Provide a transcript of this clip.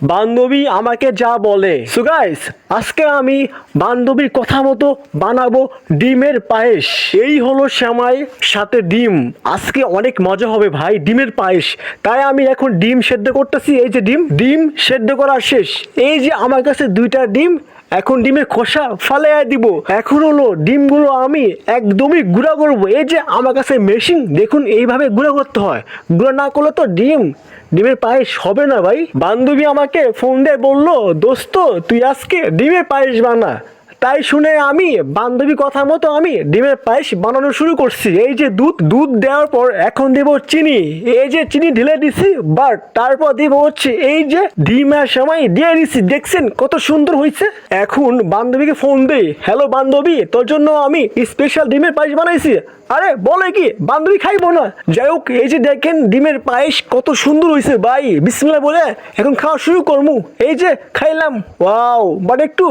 বান্ধবী আমাকে যা বলে। সো গাইস, আজকে আমি বান্ধবীর কথা মতো বানাবো ডিমের পায়েস। এই হলো সেমাই সাথে ডিম। আজকে অনেক মজা হবে ভাই, ডিমের পায়েস। তাই আমি এখন ডিম সেদ্ধ করতেছি। এই যে ডিম সেদ্ধ করা শেষ। এই যে আমার কাছে দুইটা ডিম, এখন ডিমের খোসা ফালাইয়া দিব। এখন হলো ডিমগুলো আমি একদমই গুঁড়া করব। এই যে আমার কাছে মেশিন, দেখুন এইভাবে গুঁড়া করতে হয়। গুঁড়া না করলে তো ডিমের পায়েস হবে না ভাই। বান্ধবী আমাকে ফোন দিয়ে বললো, দোস্ত তুই আজকে ডিমের পায়েস বানা। তাই শুনে আমি বান্ধবী কথা মতো আমি ডিমের পায়েস বানানো শুরু করছি। এই যে দুধ দেওয়ার পর এখন দেব চিনি। এই যে চিনি ঢেলে দিছি, বাট তারপর দেব হচ্ছে এই যে ডিমের সময় দিয়ে দিছি। দেখছেন কত সুন্দর হয়েছে। এখন বান্ধবীকে ফোন দেই, হ্যালো বান্ধবী, তোর জন্য আমি স্পেশাল ডিমের পায়েস বানাইছি। আরে বলে কি, বান্ধবী খাইবো না? যাই হোক, এই যে দেখেন ডিমের পায়েস কত সুন্দর হয়েছে ভাই। বিসমিল্লাহ বলে এখন খাওয়া শুরু করমু। এই যে খাইলাম, ওয়াও, বাট একটু